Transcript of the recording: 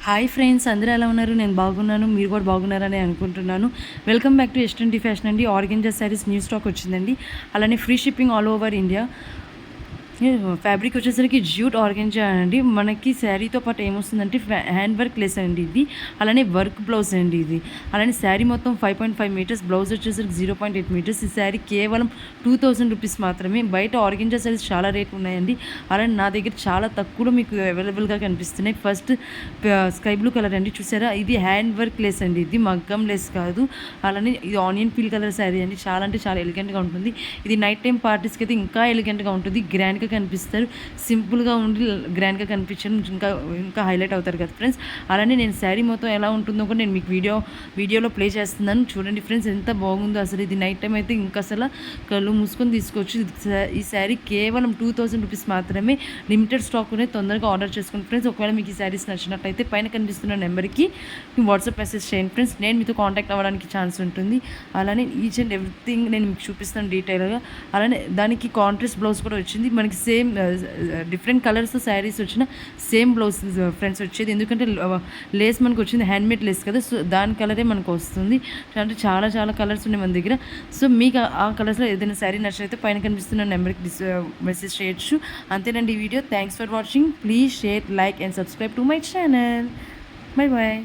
Hi friends, అందరూ ఎలా ఉన్నారు? నేను బాగున్నాను. మీరు కూడా బాగున్నారని అనుకుంటున్నాను. Welcome back to S20 fashion అండి. ఆర్గెంజా శారీస్ న్యూ స్టాక్ వచ్చిందండి. అలానే free shipping all over India. Fabric వచ్చేసరికి జ్యూట్ ఆర్గెంజా అండి. మనకి శారీతో పాటు ఏమొస్తుందంటే హ్యాండ్ వర్క్ లెస్ అండి ఇది. అలానే వర్క్ బ్లౌజ్ అండి ఇది. అలానే శారీ మొత్తం 5.5 మీటర్స్, బ్లౌజ్ వచ్చేసరికి 0.8 మీటర్స్. ఈ శారీ కేవలం 2000 రూపీస్ మాత్రమే. బయట ఆర్గెంజా శారీస్ చాలా రేట్ ఉన్నాయండి. అలానే నా దగ్గర చాలా తక్కువలో మీకు అవైలబుల్గా కనిపిస్తున్నాయి. ఫస్ట్ స్కై బ్లూ కలర్ అండి, చూసారా? ఇది హ్యాండ్ వర్క్ లెస్ అండి, ఇది మగ్గం లెస్ కాదు. అలానే ఇది ఆనియన్ పీల్ కలర్ శారీ అండి. చాలా అంటే చాలా ఎలిగెంట్గా ఉంటుంది. ఇది నైట్ టైం పార్టీస్కి అయితే ఇంకా ఎలిగెంట్గా ఉంటుంది. గ్రాండ్గా కనిపిస్తారు. సింపుల్గా ఉండి గ్రాండ్గా కనిపించడం ఇంకా ఇంకా హైలైట్ అవుతారు కదా ఫ్రెండ్స్. అలానే నేను శారీ మొత్తం ఎలా ఉంటుందో కూడా నేను మీకు వీడియోలో ప్లే చేస్తున్నాను. చూడండి ఫ్రెండ్స్, ఎంత బాగుందో అసలు. ఇది నైట్ టైం అయితే ఇంకా అసలు కళ్ళు మూసుకొని తీసుకోవచ్చు. ఈ శారీ కేవలం 2000 రూపీస్ మాత్రమే. లిమిటెడ్ స్టాక్ ఉన్నాయి, తొందరగా ఆర్డర్ చేసుకోండి ఫ్రెండ్స్. ఒకవేళ మీకు ఈ శారీస్ నచ్చినట్లయితే పైన కనిపిస్తున్న నెంబర్కి వాట్సాప్ మెసేజ్ చేయండి ఫ్రెండ్స్. నేను మీతో కాంటాక్ట్ అవ్వడానికి ఛాన్స్ ఉంటుంది. అలానే ఈచ్ అండ్ ఎవ్రీథింగ్ నేను మీకు చూపిస్తాను డీటెయిల్గా. అలానే దానికి కాంట్రాస్ట్ బ్లౌజ్ కూడా వచ్చింది మనకి. సేమ్ డిఫరెంట్ కలర్స్ శారీస్ వచ్చిన సేమ్ బ్లౌజ్ ఫ్రెండ్స్ వచ్చేది. ఎందుకంటే లేస్ మనకు వచ్చింది హ్యాండ్మేడ్ లేస్ కదా, సో దాని కలరే మనకు వస్తుంది. అంటే చాలా చాలా కలర్స్ ఉన్నాయి మన దగ్గర. సో మీకు ఆ కలర్స్లో ఏదైనా శారీ నచ్చినైతే పైన కనిపిస్తున్న నెంబర్కి మెసేజ్ చేయొచ్చు. అంతేనండి ఈ video. Thanks for watching. Please share, like and subscribe to my channel. Bye bye.